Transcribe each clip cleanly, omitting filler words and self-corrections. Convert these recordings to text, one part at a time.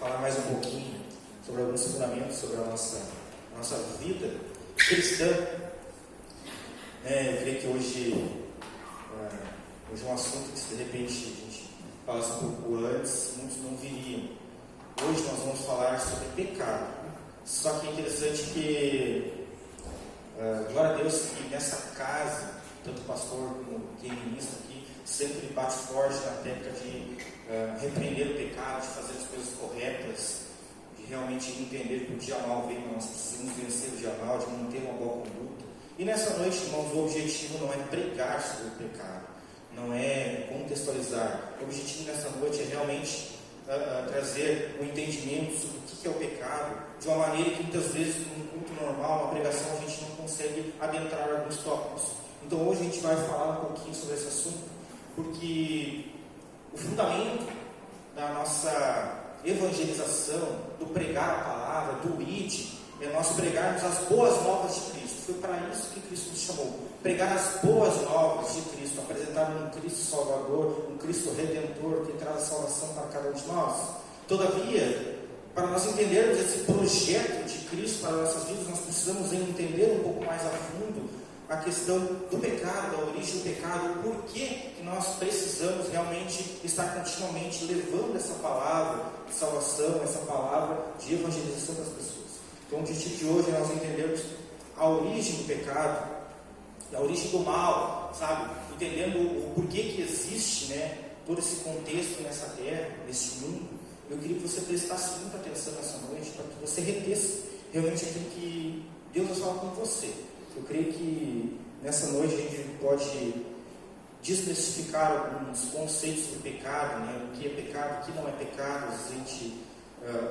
falar mais um pouquinho sobre alguns fundamentos sobre a nossa vida cristã. Eu creio que hoje é um assunto que, se de repente a gente falasse um pouco antes, muitos não viriam. Hoje nós vamos falar sobre pecado. Só que é interessante que, glória a Deus, que nessa casa, tanto o pastor como quem ministra aqui, sempre bate forte na tecla de repreender o pecado, de fazer as coisas corretas, de realmente entender que o dia mal vem, nós precisamos vencer o dia mal, de manter uma boa conduta. E nessa noite, irmãos, o objetivo não é pregar sobre o pecado, não é contextualizar. O objetivo nessa noite é realmente trazer um entendimento sobre o que é o pecado, de uma maneira que muitas vezes, num culto normal, uma pregação, a gente não consegue adentrar alguns tópicos. Então hoje a gente vai falar um pouquinho sobre esse assunto, porque o fundamento da nossa evangelização, do pregar a palavra, do id, é nós pregarmos as boas novas de Cristo. Foi para isso que Cristo nos chamou. Pregar as boas novas de Cristo, apresentar um Cristo Salvador, um Cristo Redentor, que traz a salvação para cada um de nós. Todavia, para nós entendermos esse projeto de Cristo para nossas vidas, nós precisamos entender um pouco mais a fundo a questão do pecado, a origem do pecado, o porquê que nós precisamos realmente estar continuamente levando essa palavra de salvação, essa palavra de evangelização das pessoas. Então, o objetivo de hoje é nós entendermos a origem do pecado, a origem do mal, sabe? Entendendo o porquê que existe, todo esse contexto nessa terra, nesse mundo. Eu queria que você prestasse muita atenção nessa noite, para que você retesse realmente aquilo que Deus vai falar com você. Eu creio que nessa noite a gente pode desmistificar alguns conceitos do pecado, o que é pecado, o que não é pecado. A gente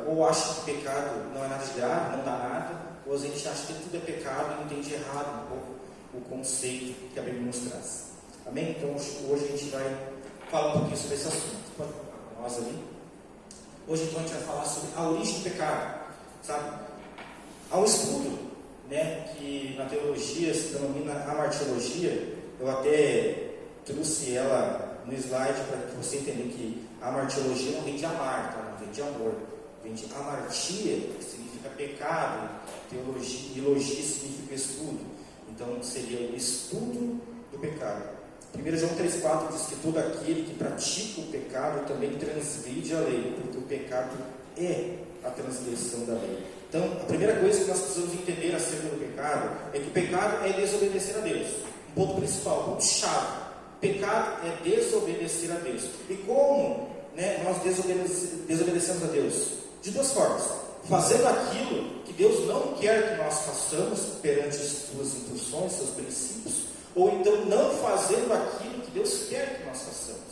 ou acha que pecado não é nada de grave, não dá nada, ou a gente acha que tudo é pecado e entende errado um pouco o conceito que a Bíblia nos traz. Amém? Então hoje a gente vai falar um pouquinho sobre esse assunto. Pode colocar para nós ali. Hoje então a gente vai falar sobre a origem do pecado, sabe? Há um estudo que na teologia se denomina amartiologia. Eu até trouxe ela no slide para que você entenda que a amartiologia não vem de amar, tá? Não vem de amor, vem de amartia, que significa pecado, teologia, e logia significa estudo. Então seria o estudo do pecado. 1 João 3,4 diz que todo aquele que pratica o pecado também transgride a lei, porque o pecado é a transgressão da lei. Então, a primeira coisa que nós precisamos entender acerca do pecado é que o pecado é desobedecer a Deus. Um ponto principal, um ponto chave. Pecado é desobedecer a Deus. E como nós desobedecemos a Deus? De duas formas. Fazendo aquilo que Deus não quer que nós façamos perante as suas instruções, seus princípios, ou então não fazendo aquilo que Deus quer que nós façamos.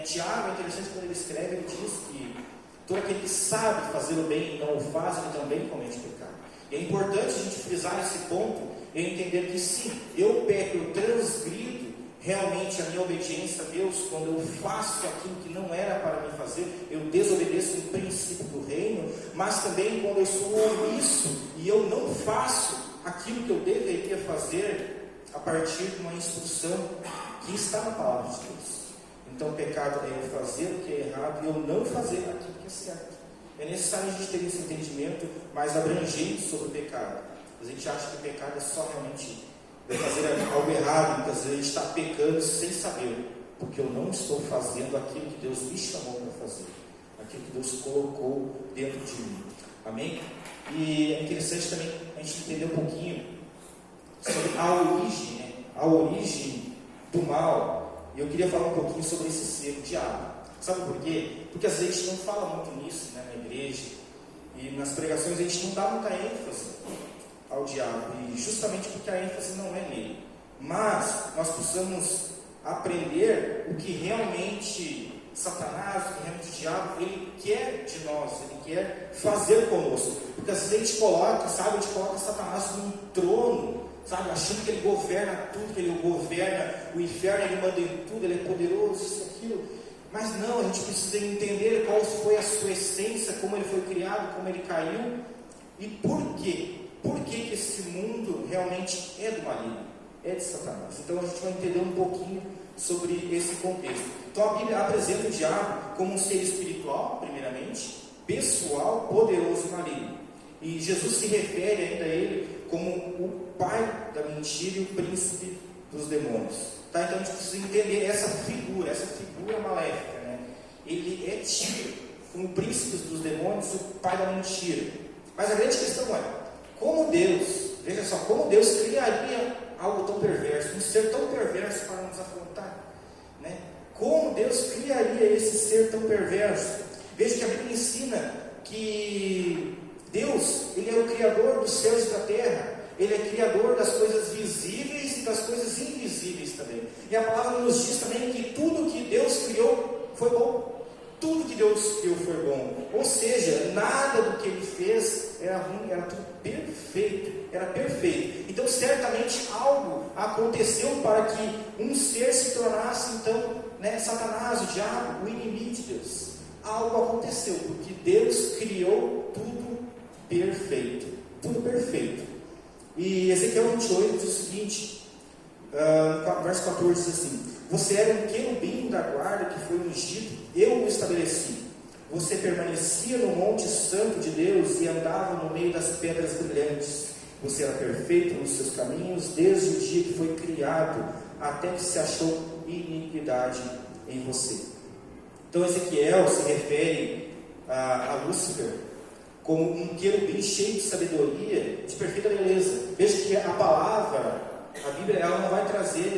Tiago, é interessante quando ele escreve, ele diz que todo aquele que sabe fazer o bem e não o faz, ele também comete pecado. E é importante a gente frisar esse ponto e entender que sim, eu peco, eu transgrido realmente a minha obediência a Deus quando eu faço aquilo que não era para mim fazer, eu desobedeço o princípio do reino, mas também quando eu sou omisso e eu não faço aquilo que eu deveria fazer a partir de uma instrução que está na palavra de Deus. Então, o pecado é eu fazer o que é errado e eu não fazer aquilo que é certo. É necessário a gente ter esse entendimento mais abrangente sobre o pecado. A gente acha que o pecado é só realmente fazer algo errado, muitas vezes a gente está pecando sem saber, porque eu não estou fazendo aquilo que Deus me chamou para fazer, aquilo que Deus colocou dentro de mim. Amém? E é interessante também a gente entender um pouquinho sobre a origem do mal. E eu queria falar um pouquinho sobre esse ser, o diabo. Sabe por quê? Porque às vezes a gente não fala muito nisso na igreja, e nas pregações a gente não dá muita ênfase ao diabo, e justamente porque a ênfase não é nele. Mas nós precisamos aprender o que realmente Satanás, o que realmente o diabo, ele quer de nós, ele quer fazer conosco. Porque às vezes a gente coloca Satanás num trono, sabe, achando que ele governa tudo, que ele governa o inferno, ele manda em tudo, ele é poderoso, isso e aquilo. Mas não, a gente precisa entender qual foi a sua essência, como ele foi criado, como ele caiu e por quê. Por que esse mundo realmente é do maligno, é de Satanás. Então a gente vai entender um pouquinho sobre esse contexto. Então a Bíblia apresenta o diabo como um ser espiritual, primeiramente, pessoal, poderoso e maligno. E Jesus se refere ainda a ele como o pai da mentira e o príncipe dos demônios. Tá? Então a gente precisa entender essa figura maléfica, né? Ele é tido como o príncipe dos demônios, o pai da mentira. Mas a grande questão é, como Deus, veja só, como Deus criaria algo tão perverso, um ser tão perverso para nos afrontar, né? Como Deus criaria esse ser tão perverso? Veja que a Bíblia ensina que Deus, Ele é o Criador dos céus e da terra. Ele é Criador das coisas visíveis e das coisas invisíveis também. E a palavra nos diz também que tudo que Deus criou foi bom. Tudo que Deus criou foi bom. Ou seja, nada do que Ele fez era ruim, era tudo perfeito. Era perfeito. Então, certamente, algo aconteceu para que um ser se tornasse, então, né, Satanás, o diabo, o inimigo de Deus. Algo aconteceu, porque Deus criou tudo perfeito. Tudo perfeito. E Ezequiel 28 diz o seguinte, verso 14 diz assim: você era um querubim da guarda que foi ungido, eu o estabeleci. Você permanecia no monte santo de Deus e andava no meio das pedras brilhantes. Você era perfeito nos seus caminhos, desde o dia que foi criado, até que se achou iniquidade em você. Então Ezequiel se refere a Lúcifer como um querubim cheio de sabedoria, de perfeita beleza. Veja que a palavra, a Bíblia, ela não vai trazer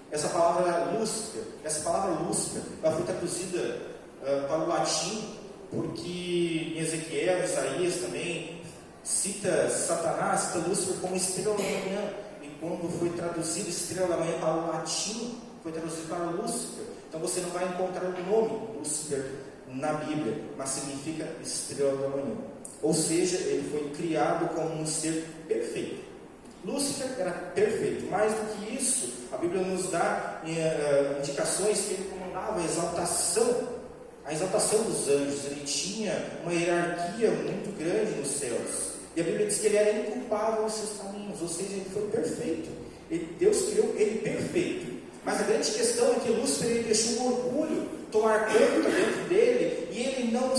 essa palavra Lúcifer. Essa palavra Lúcifer, ela foi traduzida para o latim, porque em Ezequiel, Isaías também cita Satanás, cita Lúcifer como estrela da manhã. E quando foi traduzido estrela da manhã para o latim, foi traduzido para Lúcifer. Então você não vai encontrar o nome Lúcifer na Bíblia, mas significa estrela da manhã. Ou seja, ele foi criado como um ser perfeito. Lúcifer era perfeito. Mais do que isso, a Bíblia nos dá indicações que ele comandava a exaltação dos anjos. Ele tinha uma hierarquia muito grande nos céus. E a Bíblia diz que ele era inculpável aos seus caminhos, ou seja, ele foi perfeito. Deus criou ele perfeito. Mas a grande questão é que Lúcifer ele deixou o orgulho tomar conta dentro dele, e ele não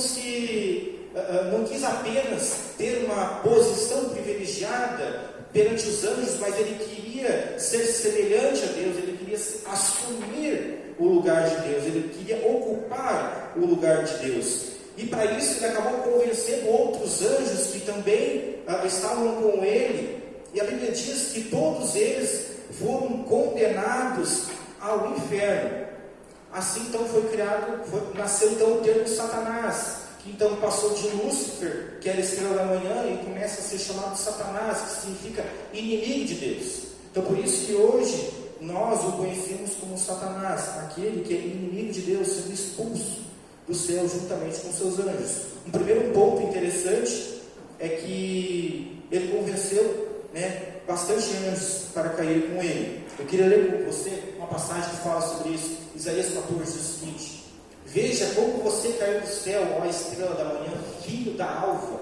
quis apenas ter uma posição privilegiada perante os anjos, mas ele queria ser semelhante a Deus, ele queria assumir o lugar de Deus, ele queria ocupar o lugar de Deus. E para isso ele acabou convencendo outros anjos que também estavam com ele, e a Bíblia diz que todos eles foram condenados ao inferno. Assim então nasceu então o termo Satanás, que então passou de Lúcifer, que era estrela da manhã, e começa a ser chamado de Satanás, que significa inimigo de Deus. Então por isso que hoje nós o conhecemos como Satanás, aquele que é inimigo de Deus, sendo expulso do céu juntamente com seus anjos. Um primeiro ponto interessante é que ele convenceu bastante anjos para cair com ele. Eu queria ler com você uma passagem que fala sobre isso. Isaías 14 diz o seguinte: veja como você caiu do céu, ó estrela da manhã, filho da alva.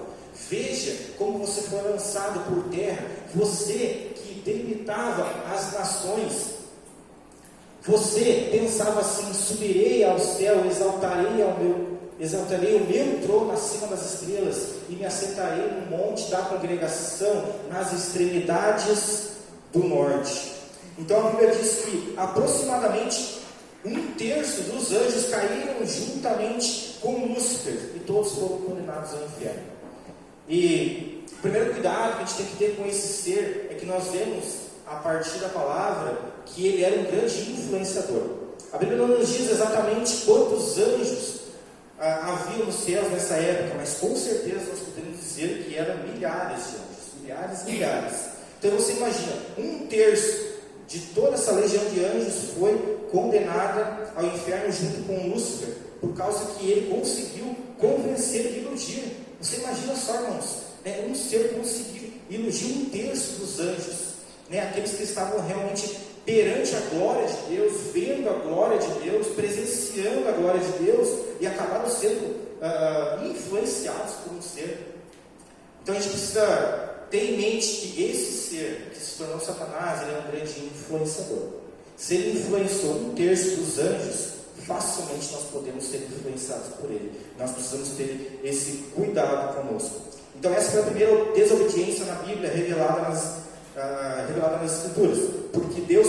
Veja como você foi lançado por terra, você que delimitava as nações. Você pensava assim: subirei ao céu, exaltarei o meu trono acima das estrelas, e me assentarei no monte da congregação, nas extremidades do norte. Então a Bíblia diz que aproximadamente 1/3 dos anjos caíram juntamente com Lúcifer, e todos foram condenados ao inferno. E o primeiro cuidado que a gente tem que ter com esse ser é que nós vemos, a partir da palavra, que ele era um grande influenciador. A Bíblia não nos diz exatamente quantos anjos havia nos céus nessa época, mas com certeza nós podemos dizer que eram milhares de anjos, milhares. Então você imagina, 1/3 de toda essa legião de anjos foi condenada ao inferno junto com Lúcifer, por causa que ele conseguiu convencer e iludir. Você imagina só, irmãos, um ser conseguiu iludir 1/3 dos anjos, aqueles que estavam realmente perante a glória de Deus, vendo a glória de Deus, presenciando a glória de Deus, e acabaram sendo influenciados por um ser. Então a gente precisa ter em mente que esse ser, que se tornou Satanás, ele é um grande influenciador. Se ele influenciou 1/3 dos anjos, facilmente nós podemos ser influenciados por ele. Nós precisamos ter esse cuidado conosco. Então essa foi a primeira desobediência na Bíblia revelada nas Escrituras. Porque Deus,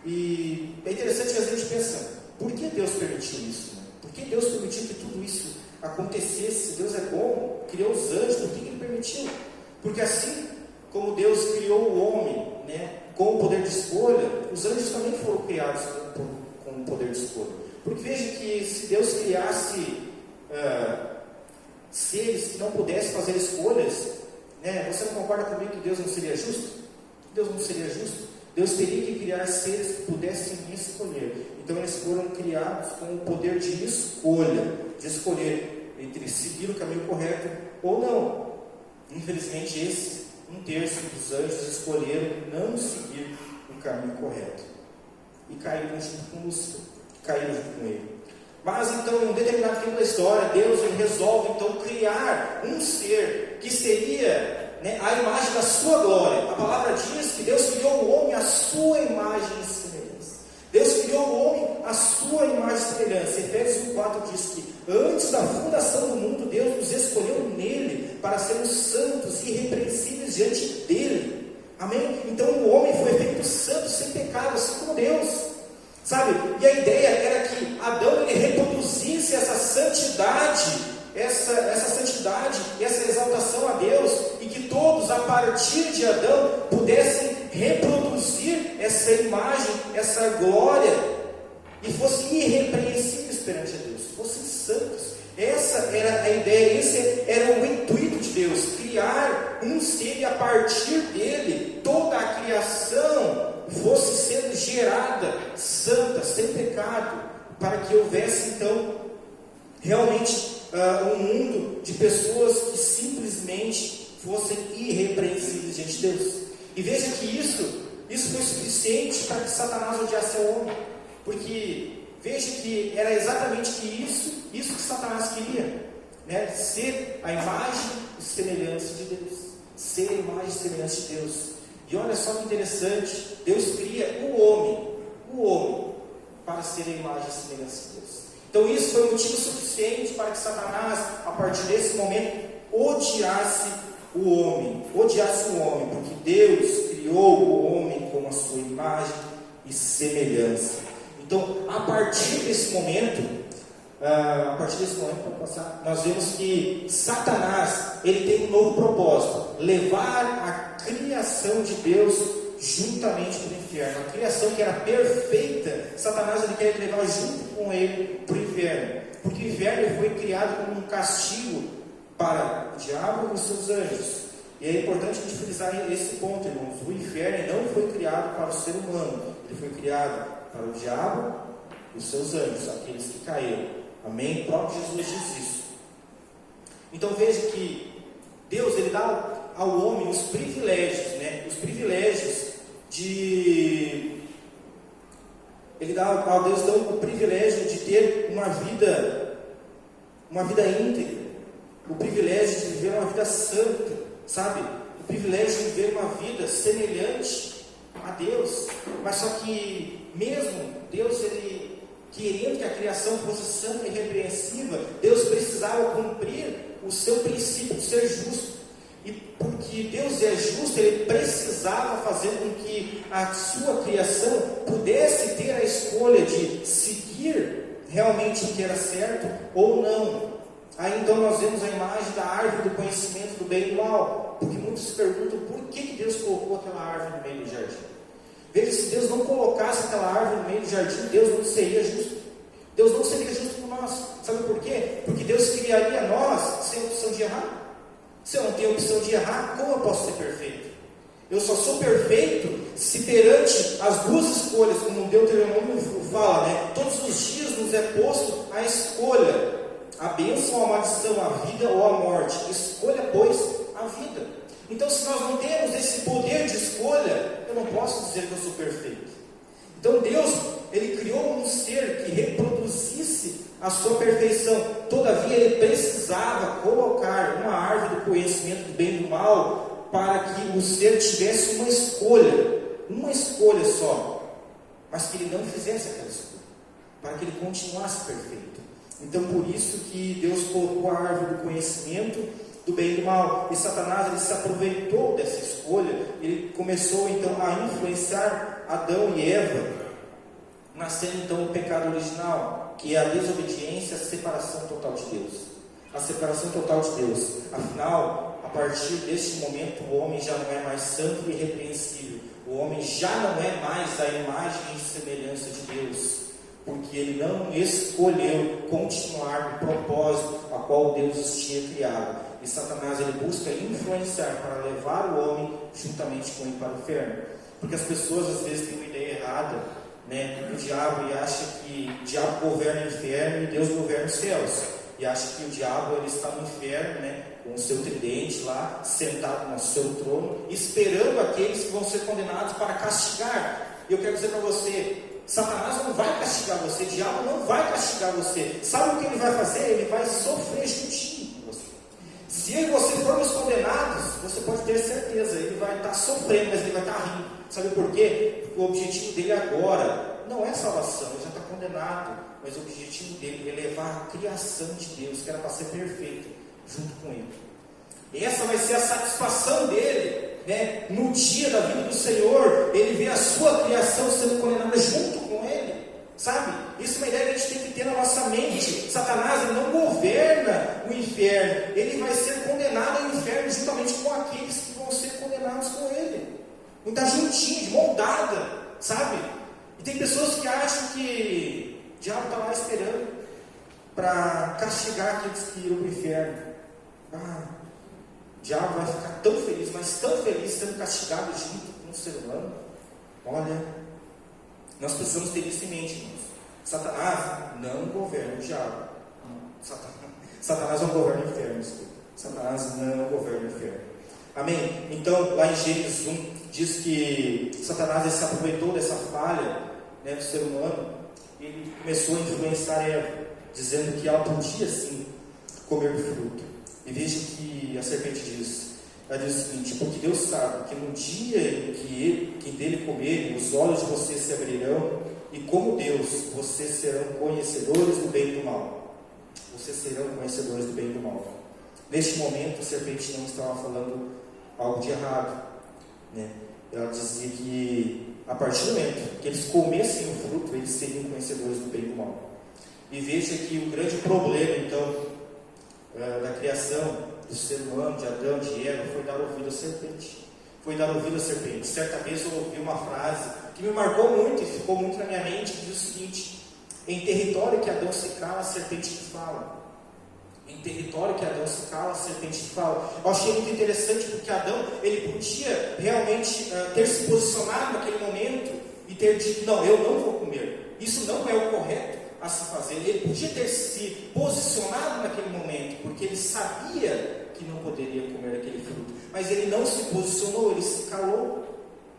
e é interessante que a gente pensa, por que Deus permitiu isso? Por que Deus permitiu que tudo isso acontecesse? Deus é bom, criou os anjos, por que Ele permitiu? Porque assim como Deus criou o homem, né, com o poder de escolha, os anjos também foram criados com o poder de escolha. Porque veja que se Deus criasse seres que não pudessem fazer escolhas, né, você não concorda comigo que Deus não seria justo? Deus não seria justo? Deus teria que criar seres que pudessem escolher. Então eles foram criados com o poder de escolher entre seguir o caminho correto ou não. Infelizmente, um terço dos anjos escolheram não seguir o caminho correto e caíram junto com Lúcifer, caíram junto com ele. Mas então, em um determinado tempo da história, Deus resolve então criar um ser que seria, né, a imagem da sua glória. A palavra diz que Deus criou o homem à sua imagem e semelhança. Deus criou o homem à sua imagem e semelhança. Efésios 1,4 diz que antes da fundação do mundo, Deus nos escolheu nele para sermos santos e irrepreensíveis diante dele. Amém? Então o homem foi feito santo, sem pecado, assim como Deus. Sabe? E a ideia era que Adão ele reproduzisse essa santidade, essa santidade e essa exaltação a Deus, e que todos, a partir de Adão, pudessem reproduzir essa imagem, essa glória, e fossem irrepreensíveis perante a Deus, fossem santos. Essa era a ideia, esse era o intuito de Deus, criar um ser e a partir dele toda a criação fosse sendo gerada santa, sem pecado, para que houvesse então realmente um mundo de pessoas que simplesmente fossem irrepreensíveis diante de Deus. E veja que isso foi suficiente para que Satanás odiasse o homem, porque veja que era exatamente isso que Satanás queria, né? Ser a imagem e semelhança de Deus, ser a imagem e semelhança de Deus. E olha só que interessante, Deus cria o homem para ser a imagem e semelhança de Deus. Então isso foi um motivo suficiente para que Satanás, a partir desse momento, odiasse o homem, porque Deus criou o homem com a sua imagem e semelhança. Então, a partir desse momento, nós vemos que Satanás, ele tem um novo propósito: levar a criação de Deus juntamente para o inferno. A criação que era perfeita, Satanás ele quer levar junto com ele para o inferno, porque o inferno foi criado como um castigo para o diabo e os seus anjos. E é importante a gente frisar esse ponto, irmãos. O inferno não foi criado para o ser humano, ele foi criado para o diabo e os seus anjos, aqueles que caíram. Amém? O próprio Jesus diz isso. Então veja que Deus ele dá ao homem os privilégios, né? Os privilégios de... Ele dá ao Deus o privilégio de ter uma vida íntegra, o privilégio de viver uma vida santa, sabe? O privilégio de viver uma vida semelhante a Deus. Mas só que mesmo Deus, ele querendo que a criação fosse santa e irrepreensível, Deus precisava cumprir o seu princípio de ser justo. E porque Deus é justo, ele precisava fazer com que a sua criação pudesse ter a escolha de seguir realmente o que era certo ou não. Aí então nós vemos a imagem da árvore do conhecimento do bem e do mal, porque muitos se perguntam por que Deus colocou aquela árvore no meio do jardim. Veja, se Deus não colocasse aquela árvore no meio do jardim, Deus não seria justo. Deus não seria justo com nós. Sabe por quê? Porque Deus criaria nós sem opção de errar. Se eu não tenho opção de errar, como eu posso ser perfeito? Eu só sou perfeito se perante as duas escolhas, como o Deuteronômio fala, né? Todos os dias nos é posto a escolha, a bênção ou a maldição, a vida ou a morte. Escolha, pois, a vida. Então, se nós não temos esse poder de escolha, eu não posso dizer que eu sou perfeito. Então, Deus, ele criou um ser que reproduzisse a sua perfeição. Todavia, ele precisava colocar uma árvore do conhecimento do bem e do mal para que o ser tivesse uma escolha só, mas que ele não fizesse aquela escolha. para que ele continuasse perfeito. Então, por isso que Deus colocou a árvore do conhecimento do bem e do mal. E Satanás, ele se aproveitou dessa escolha. Ele começou então a influenciar Adão e Eva, nascendo então o pecado original, que é a desobediência, a separação total de Deus. A separação total de Deus. Afinal, a partir deste momento, o homem já não é mais santo e irrepreensível. O homem já não é mais a imagem e semelhança de Deus, porque ele não escolheu continuar no propósito a qual Deus os tinha criado. E Satanás, ele busca influenciar para levar o homem juntamente com ele para o inferno. Porque as pessoas às vezes têm uma ideia errada, né, do diabo, e acham que o diabo governa o inferno e Deus governa os céus. E acha que o diabo, ele está no inferno, né, com o seu tridente lá, sentado no seu trono, esperando aqueles que vão ser condenados para castigar. E eu quero dizer para você, Satanás não vai castigar você, o diabo não vai castigar você. Sabe o que ele vai fazer? Ele vai sofrer juntinho com você. Se eu e você formos condenados, você pode ter certeza, ele vai estar sofrendo, mas ele vai estar rindo. Sabe por quê? Porque o objetivo dele agora não é salvação, ele já está condenado, mas o objetivo dele é levar a criação de Deus, que era para ser perfeita, junto com ele. E essa vai ser a satisfação dele, né? No dia da vida do Senhor, ele vê a sua criação sendo condenada junto com ele, sabe? Isso é uma ideia que a gente tem que ter na nossa mente. Satanás, ele não governa o inferno, ele vai ser condenado ao inferno juntamente com aqueles que vão ser condenados com ele. Não está juntinho, de mão dada, sabe? E tem pessoas que acham que o diabo está lá esperando para castigar aqueles que irão para o inferno. O diabo vai ficar tão feliz, mas tão feliz sendo castigado junto com o ser humano. Olha, nós precisamos ter isso em mente, irmãos. Satanás não governa o diabo. Satanás não governa o inferno. Satanás não governa o inferno. Amém? Então, lá em Gênesis 1, diz que Satanás se aproveitou dessa falha, né, do ser humano, e ele começou a influenciar Eva, dizendo que ela podia sim comer do fruto. E veja que a serpente diz, ela diz o seguinte: porque Deus sabe que no dia em que dele comerem, os olhos de vocês se abrirão, e como Deus, vocês serão conhecedores do bem e do mal. Vocês serão conhecedores do bem e do mal. Neste momento, a serpente não estava falando algo de errado, né? Ela dizia que a partir do momento que eles comessem o fruto, eles seriam conhecedores do bem e do mal. E veja que o grande problema, então, da criação do ser humano, de Adão, de Eva, foi dar ouvido à serpente. Foi dar ouvido à serpente. Certa vez eu ouvi uma frase que me marcou muito e ficou muito na minha mente, que diz o seguinte: em território que Adão se cala, a serpente que fala. Em território que Adão se cala, a serpente que fala. Eu achei muito interessante, porque Adão, ele podia realmente ter se posicionado naquele momento e ter dito: não, eu não vou comer. Isso não é o correto a se fazer. Ele podia ter se posicionado naquele momento, porque ele sabia que não poderia comer aquele fruto, mas ele não se posicionou, ele se calou.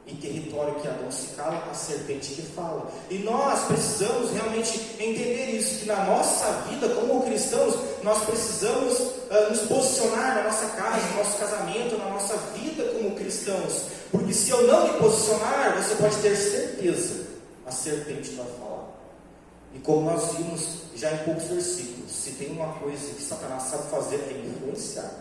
Em território que Adão se cala, a serpente que fala. E nós precisamos realmente entender isso, que na nossa vida como cristãos, nós precisamos nos posicionar na nossa casa, no nosso casamento, na nossa vida como cristãos, porque se eu não me posicionar, você pode ter certeza, a serpente vai falar. E como nós vimos já em poucos versículos, se tem uma coisa que Satanás sabe fazer, é influenciar,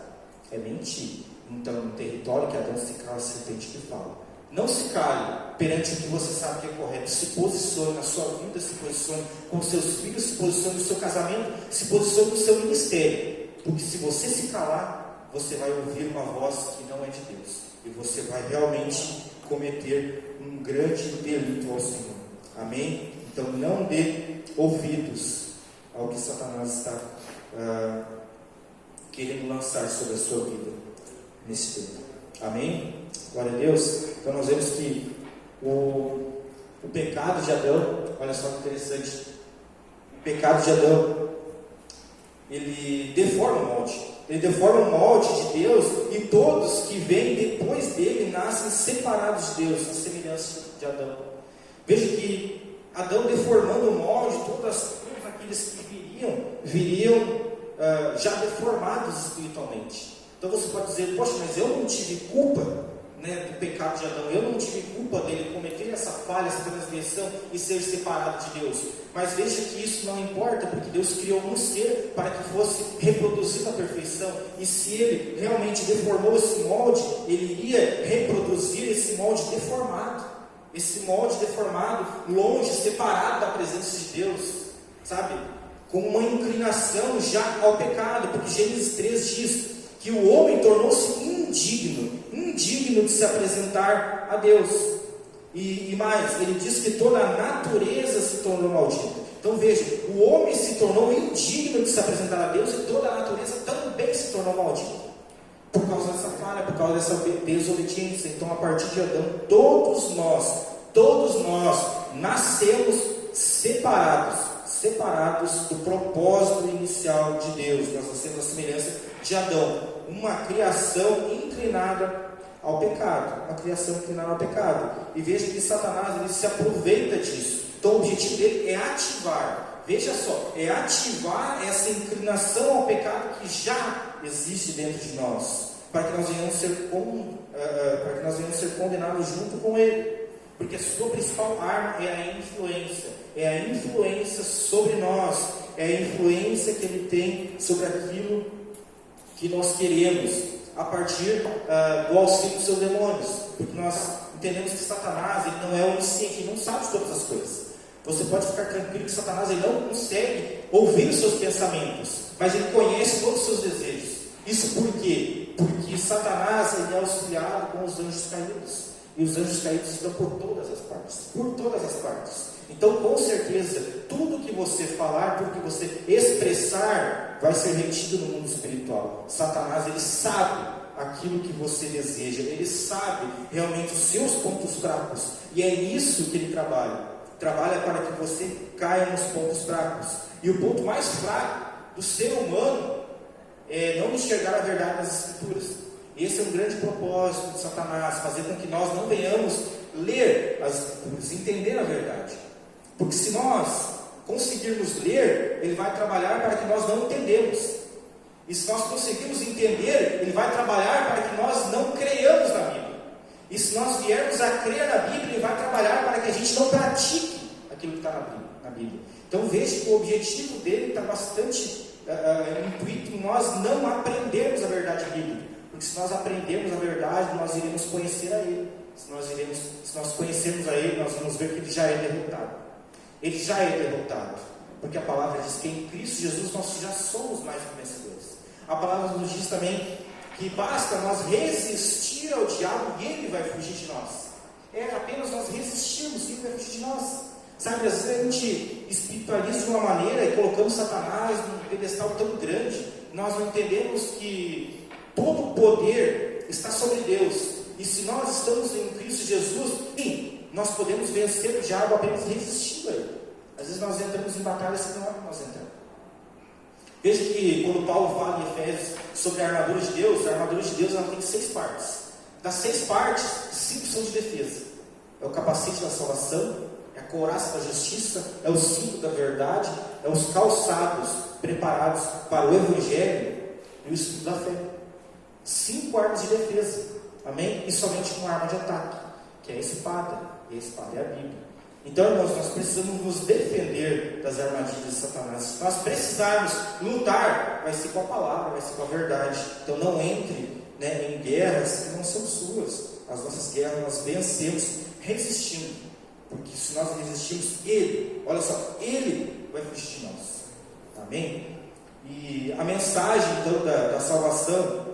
é mentir. Então, no território que Adão se cala, a serpente que fala. Não se cale perante o que você sabe que é correto. Se posicione na sua vida, se posicione com seus filhos, se posicione no seu casamento, se posicione no seu ministério. Porque se você se calar, você vai ouvir uma voz que não é de Deus. E você vai realmente cometer um grande delito ao Senhor. Amém? Então não dê ouvidos ao que Satanás está querendo lançar sobre a sua vida nesse tempo. Amém? Glória a Deus. Então nós vemos que o pecado de Adão, olha só que interessante, o pecado de Adão, ele deforma o molde. Ele deforma o molde de Deus, e todos que vêm depois dele nascem separados de Deus, na semelhança de Adão. Veja que Adão, deformando o molde, todos aqueles que viriam já deformados espiritualmente. Então você pode dizer: poxa, mas eu não tive culpa, né, do pecado de Adão. Eu não tive culpa dele cometer essa falha, essa transgressão e ser separado de Deus. Mas veja que isso não importa, porque Deus criou um ser para que fosse reproduzido à perfeição. E se ele realmente deformou esse molde, ele iria reproduzir esse molde deformado. Esse molde deformado, longe, separado da presença de Deus, sabe? Com uma inclinação já ao pecado, porque Gênesis 3 diz que o homem tornou-se indigno de se apresentar a Deus. E mais, ele diz que toda a natureza se tornou maldita. Então veja, o homem se tornou indigno de se apresentar a Deus e toda a natureza também se tornou maldita. Por causa dessa falha, por causa dessa desobediência. Então a partir de Adão, todos nós nascemos separados do propósito inicial de Deus. Nós nascemos à semelhança de Adão, uma criação inclinada ao pecado, e veja que Satanás ele se aproveita disso. Então o objetivo dele é ativar, veja só, é ativar essa inclinação ao pecado que já existe dentro de nós, para que nós venhamos ser condenados junto com ele. Porque a sua principal arma é a influência sobre nós, é a influência que ele tem sobre aquilo que nós queremos, a partir do auxílio dos seus demônios. Porque nós entendemos que Satanás ele não é onisciente, ele não sabe de todas as coisas. Você pode ficar tranquilo que Satanás ele não consegue ouvir os seus pensamentos, mas ele conhece todos os seus desejos. Isso por quê? Porque Satanás ele é auxiliado com os anjos caídos. E os anjos caídos estão por todas as partes. Então, com certeza, tudo que você falar, tudo que você expressar, vai ser retido no mundo espiritual. Satanás, ele sabe aquilo que você deseja, ele sabe realmente os seus pontos fracos, e é nisso que ele trabalha para que você caia nos pontos fracos. E o ponto mais fraco do ser humano é não enxergar a verdade das Escrituras. Esse é um grande propósito de Satanás, fazer com que nós não venhamos ler as Escrituras, entender a verdade. Porque se nós conseguirmos ler, ele vai trabalhar para que nós não entendemos. E se nós conseguirmos entender, ele vai trabalhar para que nós não creiamos na Bíblia. E se nós viermos a crer na Bíblia, ele vai trabalhar para que a gente não pratique aquilo que está na Bíblia. Então veja que o objetivo dele está bastante intuito em nós não aprendermos a verdade bíblica. Porque se nós aprendermos a verdade, nós iremos conhecer a Ele. Se nós conhecermos a Ele, nós vamos ver que Ele já é derrotado. Ele já é derrotado. Porque a palavra diz que em Cristo Jesus nós já somos mais que vencedores. A palavra nos diz também que basta nós resistir ao diabo e ele vai fugir de nós. É apenas nós resistirmos e ele vai fugir de nós. Sabe, às vezes a gente espiritualiza de uma maneira e colocamos Satanás num pedestal tão grande. Nós não entendemos que todo o poder está sobre Deus. E se nós estamos em Cristo Jesus, sim, nós podemos vencer o diabo apenas resistindo a ele. Às vezes nós entramos em batalhas que não é para nós entrar. Veja que quando Paulo fala em Efésios sobre a armadura de Deus, a armadura de Deus ela tem 6 partes. Das 6 partes, 5 são de defesa. É o capacete da salvação, é a couraça da justiça, é o cinto da verdade, é os calçados preparados para o Evangelho e o escudo da fé. 5 armas de defesa, amém? E somente uma arma de ataque, que é a espada, e a espada é a Bíblia. Então, irmãos, nós precisamos nos defender das armadilhas de Satanás. Se nós precisarmos lutar, vai ser com a palavra, vai ser com a verdade. Então, não entre em guerras que não são suas. As nossas guerras nós vencemos resistindo. Porque se nós resistirmos, Ele, olha só, Ele vai fugir de nós. Amém? E a mensagem, então, da salvação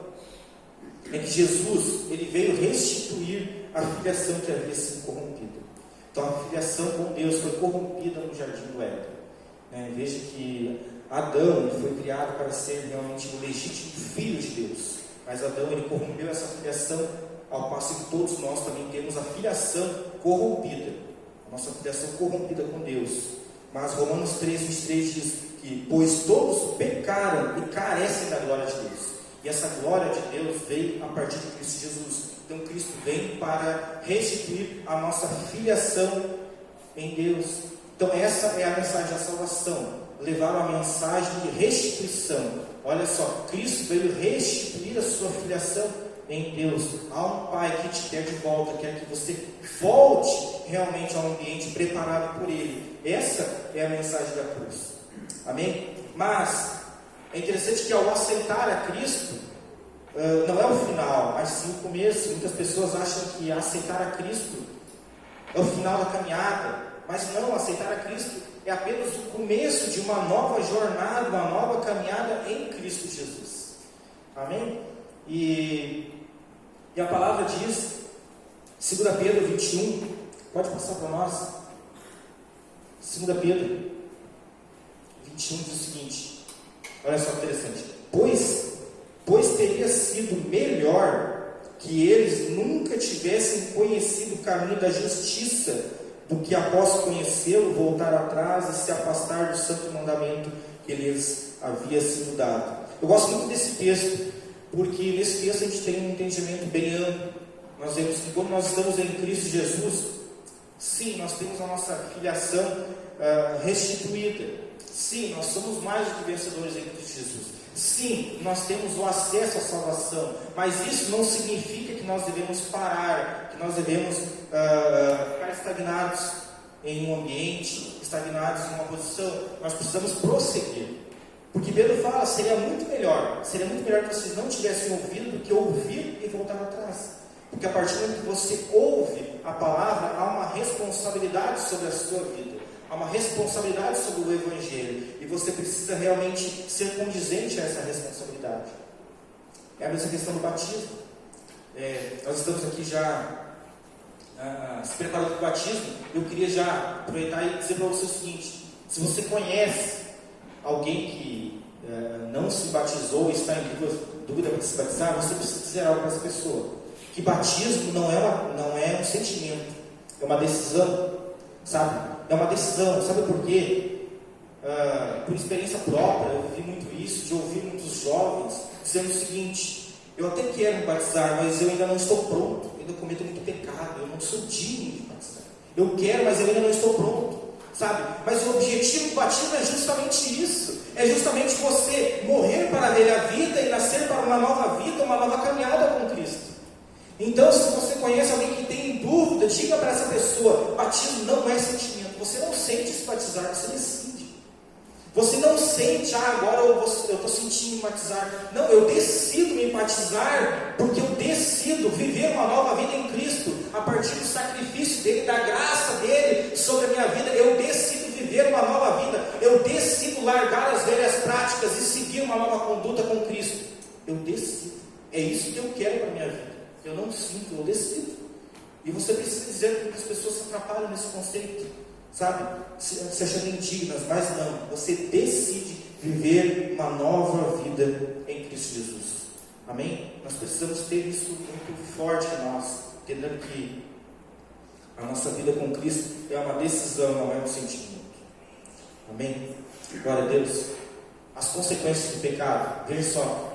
é que Jesus, Ele veio restituir a filiação que havia sido corrompida. Então a filiação com Deus foi corrompida no jardim do Éden. Veja que Adão foi criado para ser realmente o legítimo filho de Deus. Mas Adão ele corrompeu essa filiação, ao passo que todos nós também temos a filiação corrompida. A nossa filiação corrompida com Deus. Mas Romanos 3:23 diz que, pois todos pecaram e carecem da glória de Deus. E essa glória de Deus veio a partir de Cristo Jesus. Então Cristo vem para restituir a nossa filiação em Deus. Então essa é a mensagem da salvação. Levar uma mensagem de restituição. Olha só, Cristo veio restituir a sua filiação em Deus. Há um Pai que te quer de volta, quer que você volte realmente ao ambiente preparado por Ele. Essa é a mensagem da cruz. Amém? Mas é interessante que ao aceitar a Cristo, não é o final, mas sim o começo. Muitas pessoas acham que aceitar a Cristo é o final da caminhada, mas não, aceitar a Cristo é apenas o começo de uma nova jornada, uma nova caminhada em Cristo Jesus. Amém? E a palavra diz, 2 Pedro 21, pode passar para nós, 2 Pedro 21 diz o seguinte, olha só que interessante, pois teria sido melhor que eles nunca tivessem conhecido o caminho da justiça, do que após conhecê-lo, voltar atrás e se afastar do santo mandamento que lhes havia sido dado. Eu gosto muito desse texto, porque nesse texto a gente tem um entendimento bem amplo. Nós vemos que quando nós estamos em Cristo Jesus, sim, nós temos a nossa filiação restituída. Sim, nós somos mais do que vencedores em Cristo Jesus. Sim, nós temos o acesso à salvação, mas isso não significa que nós devemos parar, que nós devemos ficar estagnados em um ambiente, estagnados em uma posição. Nós precisamos prosseguir, porque Pedro fala, seria muito melhor que vocês não tivessem ouvido do que ouvir e voltar atrás, porque a partir do momento que você ouve a palavra, há uma responsabilidade sobre a sua vida. Há uma responsabilidade sobre o Evangelho, e você precisa realmente ser condizente a essa responsabilidade. É a mesma questão do batismo. Nós estamos aqui já se preparando para o batismo. Eu queria já aproveitar e dizer para você o seguinte: se você conhece alguém que não se batizou e está em dúvida para se batizar, você precisa dizer algo para essa pessoa, que batismo não é um sentimento, é uma decisão, sabe? É uma decisão, sabe por quê? Por experiência própria, eu vivi muito isso, de ouvir muitos jovens dizendo o seguinte: eu até quero me batizar, mas eu ainda não estou pronto, eu ainda cometo muito pecado, eu não sou digno de batizar. Eu quero, mas eu ainda não estou pronto, sabe? Mas o objetivo do batismo é justamente isso, é justamente você morrer para a velha vida e nascer para uma nova vida, uma nova caminhada com Cristo. Então, se você conhece alguém que tem dúvida, diga para essa pessoa: batismo não é sentimento. Você não sente se batizar, você decide. Você não sente, agora eu estou sentindo me batizar. Não, eu decido me batizar, porque eu decido viver uma nova vida em Cristo, a partir do sacrifício dele, da graça dele sobre a minha vida. Eu decido viver uma nova vida, eu decido largar as velhas práticas e seguir uma nova conduta com Cristo. Eu decido, é isso que eu quero para a minha vida. Eu não sinto, eu decido. E você precisa dizer que as pessoas se atrapalham nesse conceito, sabe? Se achando indignas, mas não. Você decide viver uma nova vida em Cristo Jesus. Amém? Nós precisamos ter isso muito forte em nós, entendendo que a nossa vida com Cristo é uma decisão, não é um sentimento. Amém? Glória a Deus. As consequências do pecado, veja só.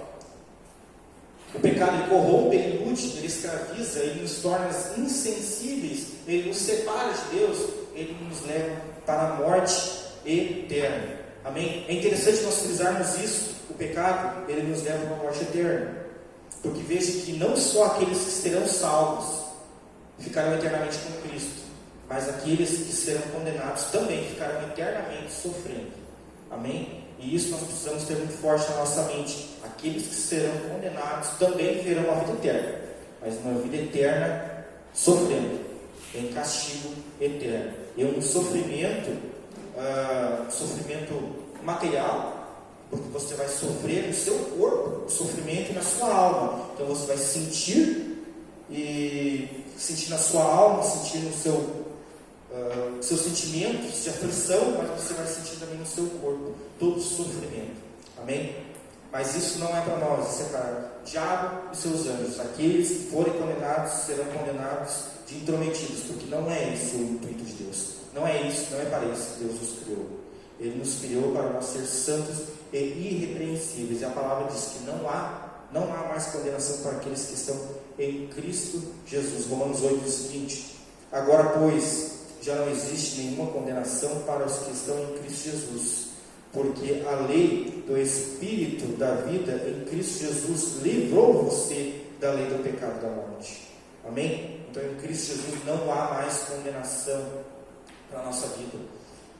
O pecado, ele corrompe, ele ilude, ele escraviza, ele nos torna insensíveis, ele nos separa de Deus, ele nos leva para a morte eterna. Amém? É interessante nós frisarmos isso. O pecado, ele nos leva para a morte eterna, porque veja que não só aqueles que serão salvos ficarão eternamente com Cristo, mas aqueles que serão condenados também ficarão eternamente sofrendo. Amém? E isso nós precisamos ter muito forte na nossa mente. Aqueles que serão condenados também viverão uma vida eterna, mas uma vida eterna sofrendo, em castigo eterno, e um sofrimento material, porque você vai sofrer no seu corpo, o sofrimento na sua alma. Então você vai sentir na sua alma, sentir no seus sentimentos de aflição, mas você vai sentir também no seu corpo todo o sofrimento. Amém? Mas isso não é para nós, isso é para o diabo e seus anjos. Aqueles que forem condenados serão condenados de intrometidos, porque não é esse o intuito de Deus. Não é isso, não é para isso que Deus nos criou. Ele nos criou para nós ser santos e irrepreensíveis. E a palavra diz que não há mais condenação para aqueles que estão em Cristo Jesus. Romanos 8 diz o seguinte: agora, pois, já não existe nenhuma condenação para os que estão em Cristo Jesus, porque a lei do Espírito da vida em Cristo Jesus livrou você da lei do pecado e da morte. Amém? Então em Cristo Jesus não há mais condenação para a nossa vida.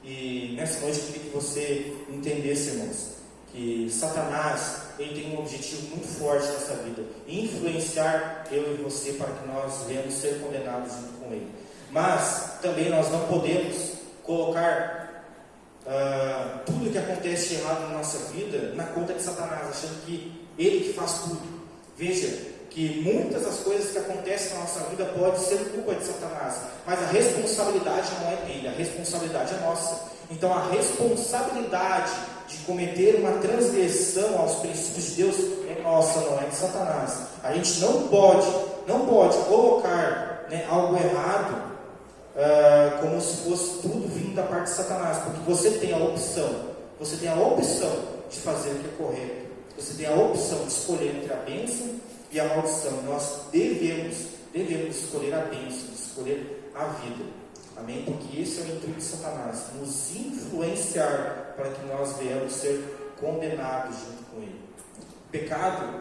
E nessa noite eu queria que você entendesse, irmãos, que Satanás ele tem um objetivo muito forte nessa vida: influenciar eu e você para que nós venhamos ser condenados junto com ele. Mas também nós não podemos colocar tudo que acontece de errado na nossa vida na conta de Satanás, achando que ele que faz tudo. Veja que muitas das coisas que acontecem na nossa vida pode ser culpa de Satanás, mas a responsabilidade não é dele, a responsabilidade é nossa. Então a responsabilidade de cometer uma transgressão aos princípios de Deus é nossa, não é de Satanás. A gente não pode colocar, né, algo errado como se fosse tudo vindo da parte de Satanás, porque você tem a opção de fazer o que é correto, você tem a opção de escolher entre a bênção e a maldição. Nós devemos escolher a bênção, escolher a vida. Amém? Porque esse é o intuito de Satanás, nos influenciar para que nós venhamos ser condenados junto com ele. O pecado,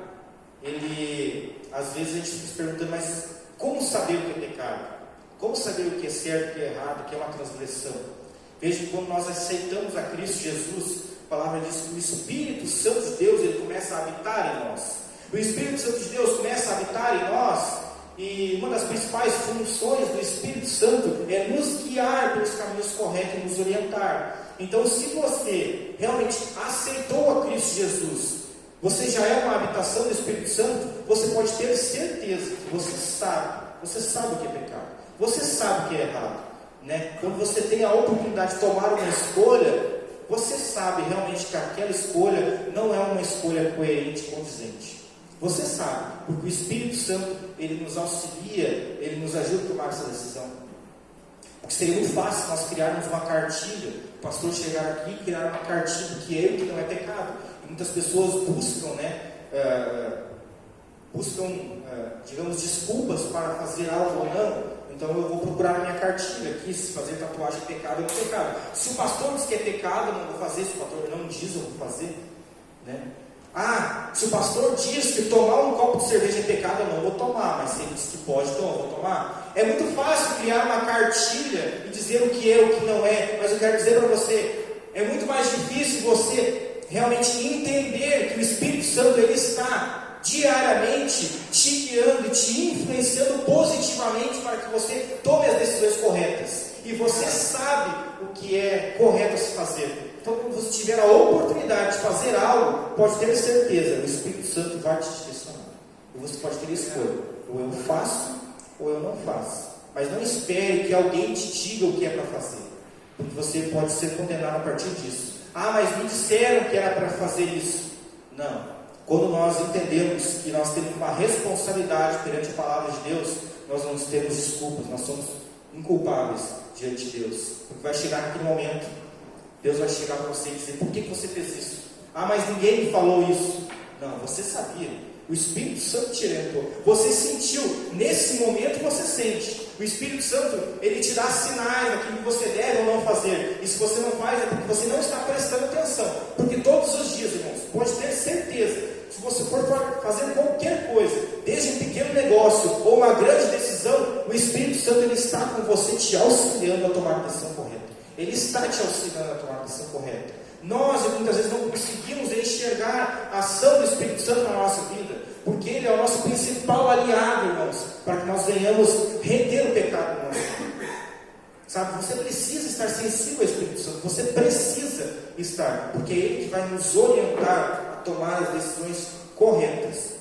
às vezes a gente fica se perguntando, mas como saber o que é pecado? Como saber o que é certo, o que é errado, o que é uma transgressão? Veja que quando nós aceitamos a Cristo Jesus, a palavra diz que o Espírito Santo de Deus ele começa a habitar em nós. O Espírito Santo de Deus começa a habitar em nós, e uma das principais funções do Espírito Santo é nos guiar pelos caminhos corretos e nos orientar. Então, se você realmente aceitou a Cristo Jesus, você já é uma habitação do Espírito Santo, você pode ter certeza que você sabe o que é pecado, você sabe o que é errado, né? Quando você tem a oportunidade de tomar uma escolha, você sabe realmente que aquela escolha não é uma escolha coerente e condizente. Você sabe, porque o Espírito Santo ele nos auxilia, ele nos ajuda a tomar essa decisão. Porque seria muito fácil nós criarmos uma cartilha, o pastor chegar aqui e criar uma cartilha que é o que não é pecado. E muitas pessoas buscam, digamos, desculpas para fazer algo ou não. Então eu vou procurar a minha cartilha aqui, se fazer tatuagem é pecado ou não é pecado. Se o pastor diz que é pecado, eu não vou fazer. Se o pastor não diz, eu vou fazer, né? Se o pastor diz que tomar um copo de cerveja é pecado, eu não vou tomar, mas se ele diz que pode, então eu vou tomar. É muito fácil criar uma cartilha e dizer o que é, o que não é, mas eu quero dizer para você, é muito mais difícil você realmente entender que o Espírito Santo ele está diariamente te guiando e te influenciando positivamente para que você tome as decisões corretas. E você sabe o que é correto a se fazer. Então, quando você tiver a oportunidade de fazer algo, pode ter certeza, o Espírito Santo vai te direcionar. E você pode ter escolha: ou eu faço, ou eu não faço. Mas não espere que alguém te diga o que é para fazer, porque você pode ser condenado a partir disso. Mas me disseram que era para fazer isso. Não. Quando nós entendemos que nós temos uma responsabilidade perante a palavra de Deus, nós não temos desculpas, nós somos inculpáveis diante de Deus. Porque vai chegar naquele momento, Deus vai chegar para você e dizer: por que você fez isso? Mas ninguém me falou isso. Não, você sabia. O Espírito Santo te orientou. Você sentiu. Nesse momento você sente. O Espírito Santo, ele te dá sinais daquilo que você deve ou não fazer. E se você não faz, é porque você não está prestando atenção. Porque todos os dias, irmãos, pode ter certeza, se você for fazer qualquer coisa, desde um pequeno negócio ou uma grande decisão, o Espírito Santo ele está com você, te auxiliando a tomar a decisão correta. Ele está te auxiliando a tomar a decisão correta. Nós muitas vezes não conseguimos enxergar a ação do Espírito Santo na nossa vida, porque ele é o nosso principal aliado, irmãos, para que nós venhamos reter o pecado na nossa vida. Sabe, você precisa estar sensível ao Espírito Santo, você precisa estar, porque é ele que vai nos orientar a tomar as decisões corretas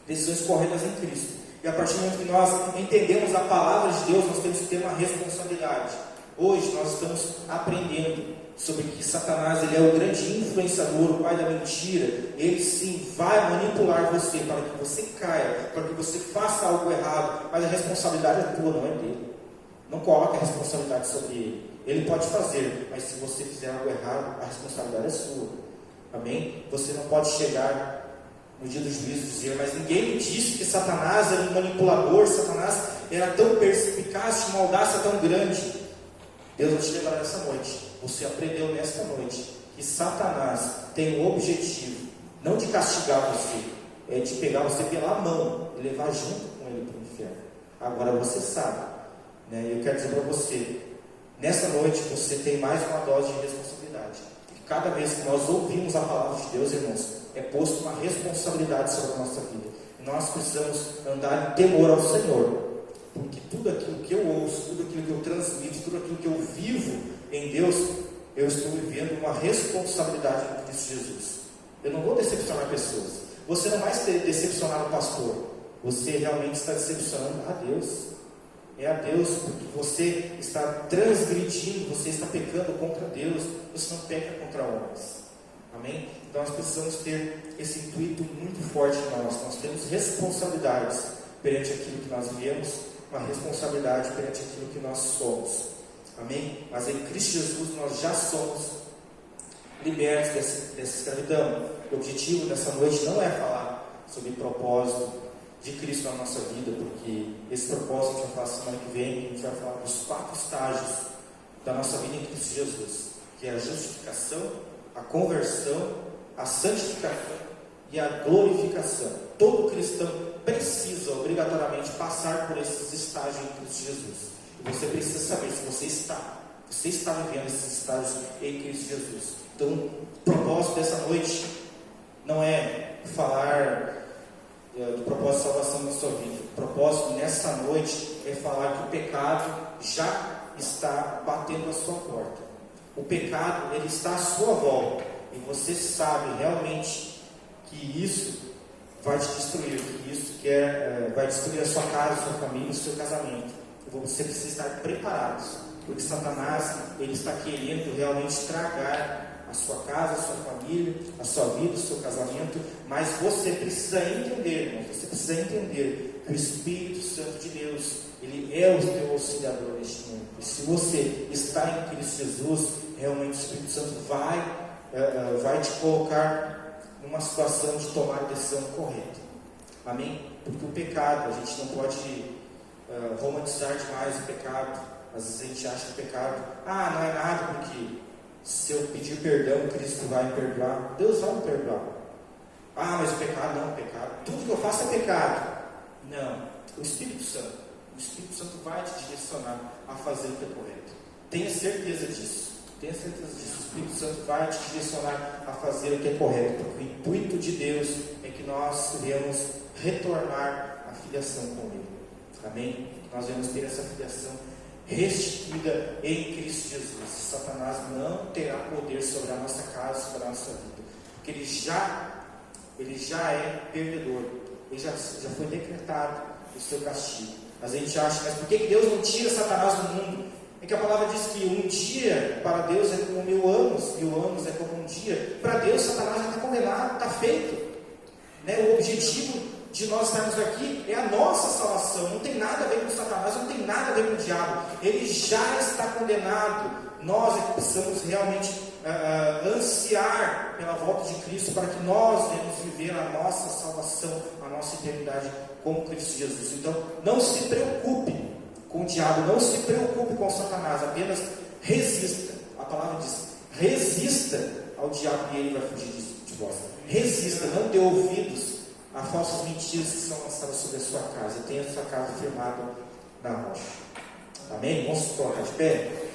em Cristo. E a partir do momento que nós entendemos a palavra de Deus, nós temos que ter uma responsabilidade. Hoje nós estamos aprendendo sobre que Satanás ele é o grande influenciador, o pai da mentira. Ele sim vai manipular você para que você caia, para que você faça algo errado, mas a responsabilidade é tua, não é dele. Não coloque a responsabilidade sobre ele. Ele pode fazer, mas se você fizer algo errado, a responsabilidade é sua. Amém? Você não pode chegar no dia do juízo dizer: mas ninguém me disse que Satanás era um manipulador, Satanás era tão perspicaz, tinha uma audácia tão grande. Deus vai te levar nessa noite. Você aprendeu nesta noite que Satanás tem o objetivo não de castigar você, é de pegar você pela mão e levar junto com ele para o inferno. Agora você sabe, né? Eu quero dizer para você, nessa noite você tem mais uma dose de responsabilidade. E cada vez que nós ouvimos a palavra de Deus, irmãos, é posto uma responsabilidade sobre a nossa vida. Nós precisamos andar em temor ao Senhor, porque tudo aquilo que eu ouço, tudo aquilo que eu transmito, tudo aquilo que eu vivo em Deus, eu estou vivendo uma responsabilidade em Cristo Jesus. Eu não vou decepcionar pessoas. Você não vai decepcionar o pastor. Você realmente está decepcionando a Deus. É a Deus, porque você está transgredindo, você está pecando contra Deus. Você não peca contra homens. Amém? Então nós precisamos ter esse intuito muito forte em nós. Nós temos responsabilidades perante aquilo que nós vivemos, uma responsabilidade perante aquilo que nós somos. Amém? Mas em Cristo Jesus nós já somos libertos dessa escravidão. O objetivo dessa noite não é falar sobre propósito de Cristo na nossa vida, porque esse propósito a gente vai falar semana que vem. A gente vai falar dos 4 estágios da nossa vida em Cristo Jesus, que é a justificação, a conversão, a santificação e a glorificação. Todo cristão precisa obrigatoriamente passar por esses estágios em Cristo Jesus. E você precisa saber se você está vivendo esses estágios em Cristo Jesus. Então, o propósito dessa noite não é falar do propósito de salvação da sua vida. O propósito nessa noite é falar que o pecado já está batendo a sua porta. O pecado, ele está à sua volta. E você sabe realmente que isso vai te destruir, que isso vai destruir a sua casa, a sua família, o seu casamento. E você precisa estar preparado, porque Satanás, ele está querendo realmente estragar a sua casa, a sua família, a sua vida, o seu casamento. Mas você precisa entender, irmão, você precisa entender que o Espírito Santo de Deus, ele é o teu auxiliador neste mundo. E se você está em Cristo Jesus, realmente o Espírito Santo vai te colocar numa situação de tomar a decisão correta. Amém? Porque o pecado, a gente não pode romantizar demais o pecado. Às vezes a gente acha que o pecado, não é nada, porque se eu pedir perdão, Cristo vai me perdoar. Deus vai me perdoar. Mas o pecado não é pecado. Tudo que eu faço é pecado. Não. O Espírito Santo vai te direcionar a fazer o que é correto. Tenha certeza disso. Tenha certeza disso. O Espírito Santo vai te direcionar a fazer o que é correto. Porque o intuito de Deus é que nós devemos retornar à filiação com Ele. Amém? Nós devemos ter essa filiação restituída em Cristo Jesus. Satanás não terá poder sobre a nossa casa, sobre a nossa vida. Porque ele já é perdedor. Ele já foi decretado o seu castigo. Mas a gente acha, mas por que Deus não tira Satanás do mundo? É que a palavra diz que um dia para Deus é como 1000 anos, 1000 anos é como um dia. Para Deus, Satanás já está condenado, está feito. Né? O objetivo de nós estarmos aqui é a nossa salvação. Não tem nada a ver com Satanás, não tem nada a ver com o diabo. Ele já está condenado. Nós é que precisamos realmente ansiar pela volta de Cristo, para que nós venhamos viver a nossa salvação, a nossa eternidade com Cristo Jesus. Então, não se preocupe com o diabo, não se preocupe com Satanás, apenas resista. A palavra diz: resista ao diabo e ele vai fugir de vós. Resista, não dê ouvidos a falsas mentiras que são lançadas sobre a sua casa. Tenha a sua casa firmada na rocha. Amém? Vamos se colocar de pé?